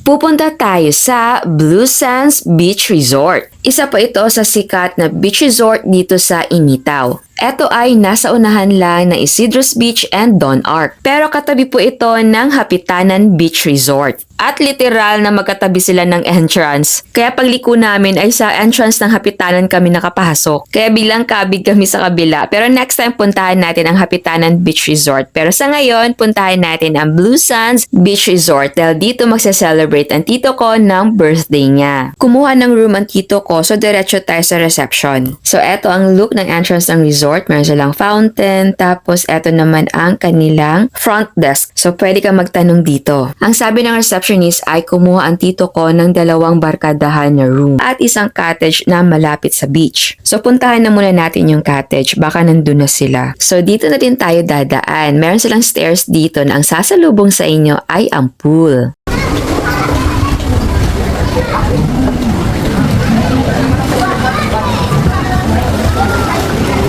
Pupunta tayo sa Blue Sands Beach Resort. Isa po ito sa sikat na beach resort dito sa Imitaw. Ito ay nasa unahan lang ng Isidros Beach and Don Arc. Pero katabi po ito ng Hapitanan Beach Resort. At literal na magkatabi sila ng entrance. Kaya pagliko namin ay sa entrance ng Hapitanan kami nakapasok. Kaya bilang kabig kami sa kabila. Pero next time puntahan natin ang Hapitanan Beach Resort. Pero sa ngayon, puntahan natin ang Blue Sands Beach Resort dahil dito magse-celebrate ang tito ko ng birthday niya. Kumuha ng room ang tito ko so diretso tayo sa reception. So eto ang look ng entrance ng resort. Meron silang fountain. Tapos eto naman ang kanilang front desk. So pwede ka magtanong dito. Ang sabi ng receptionist ay kumuha ang tito ko ng 2 barkadahan na room at isang cottage na malapit sa beach. So puntahan na muna natin yung cottage, baka nandun na sila. So dito na din tayo dadaan. Meron silang stairs dito na ang sasalubong sa inyo ay ang pool.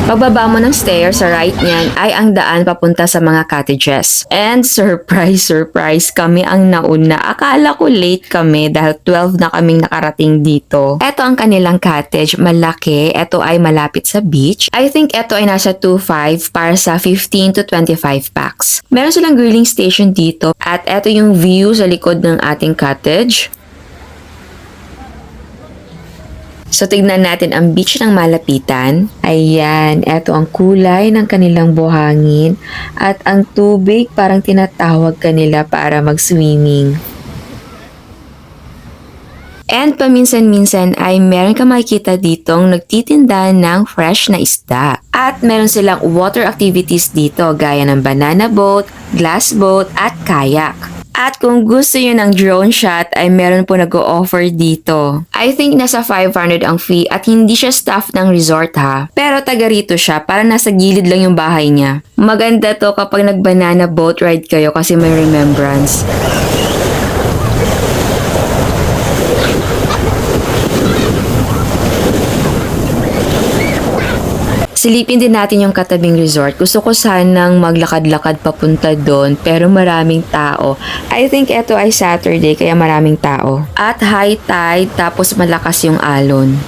Pagbaba mo ng stairs sa right niyan ay ang daan papunta sa mga cottages. And surprise kami ang nauna. Akala ko late kami dahil 12 na kaming nakarating dito. Ito ang kanilang cottage, malaki. Ito ay malapit sa beach. I think ito ay nasa 2.5 para sa 15 to 25 packs. Meron silang grilling station dito at ito yung view sa likod ng ating cottage. So, tignan natin ang beach ng malapitan. Ayan, eto ang kulay ng kanilang buhangin at ang tubig parang tinatawag kanila para mag-swimming. And paminsan-minsan ay meron ka makikita ditong nagtitinda ng fresh na isda. At meron silang water activities dito gaya ng banana boat, glass boat at kayak. At kung gusto nyo ng drone shot ay meron po nag-o-offer dito. I think nasa 500 ang fee at hindi siya staff ng resort ha. Pero taga rito siya para nasa gilid lang yung bahay niya. Maganda to kapag nag-banana boat ride kayo kasi may remembrance. Silipin din natin yung katabing resort. Gusto ko sanang maglakad-lakad papunta doon pero maraming tao. I think ito ay Saturday kaya maraming tao. At high tide tapos malakas yung alon.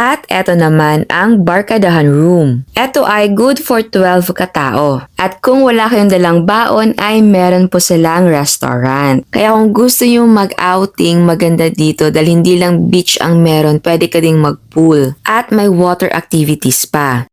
At eto naman ang barkadahan room. Ito ay good for 12 katao. At kung wala kayong dalang baon ay meron po silang restaurant. Kaya kung gusto nyo mag-outing, maganda dito dahil hindi lang beach ang meron, pwede ka ding mag-pool. At may water activities pa.